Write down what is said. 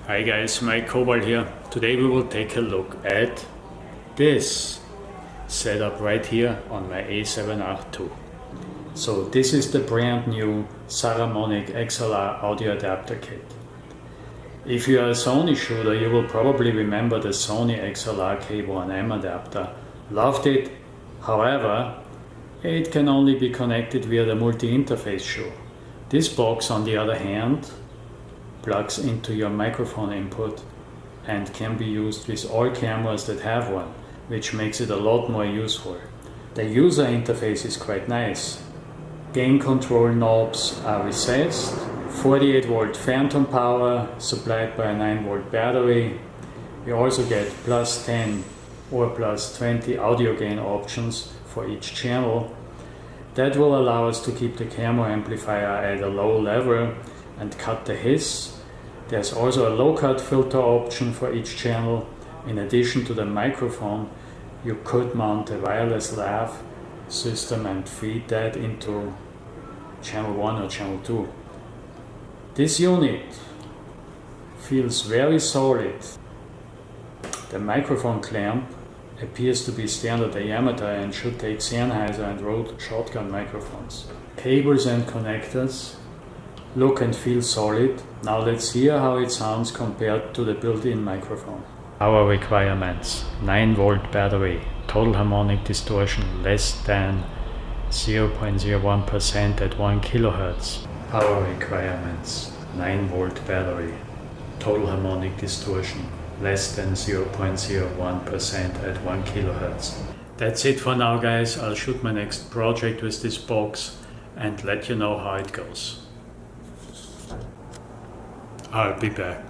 Hi guys, Mike Kobal here. Today we will take a look at this setup right here on my A7rII. So this is the brand new Saramonic XLR audio adapter kit. If you are a Sony shooter, you will probably remember the Sony XLR cable and M adapter. Loved it. However, it can only be connected via the multi-interface shoe. This box, on the other hand, plugs into your microphone input and can be used with all cameras that have one, which makes it a lot more useful. The user interface is quite nice. Gain control knobs are recessed, 48 volt phantom power supplied by a 9 volt battery. You also get plus 10 or plus 20 audio gain options for each channel. That will allow us to keep the camera amplifier at a low level and cut the hiss. There's also a low cut filter option for each channel. In addition to the microphone, you could mount a wireless lav system and feed that into channel 1 or channel 2. This unit feels very solid. The microphone clamp appears to be standard diameter and should take Sennheiser and Rode shotgun microphones. Cables and connectors look and feel solid. Now let's hear how it sounds compared to the built-in microphone. Power requirements: 9 volt battery, total harmonic distortion less than 0.01% at 1 kHz. Power requirements: 9 volt battery, total harmonic distortion less than 0.01% at 1 kHz. That's it for now, guys. I'll shoot my next project with this box and let you know how it goes. I'll be back.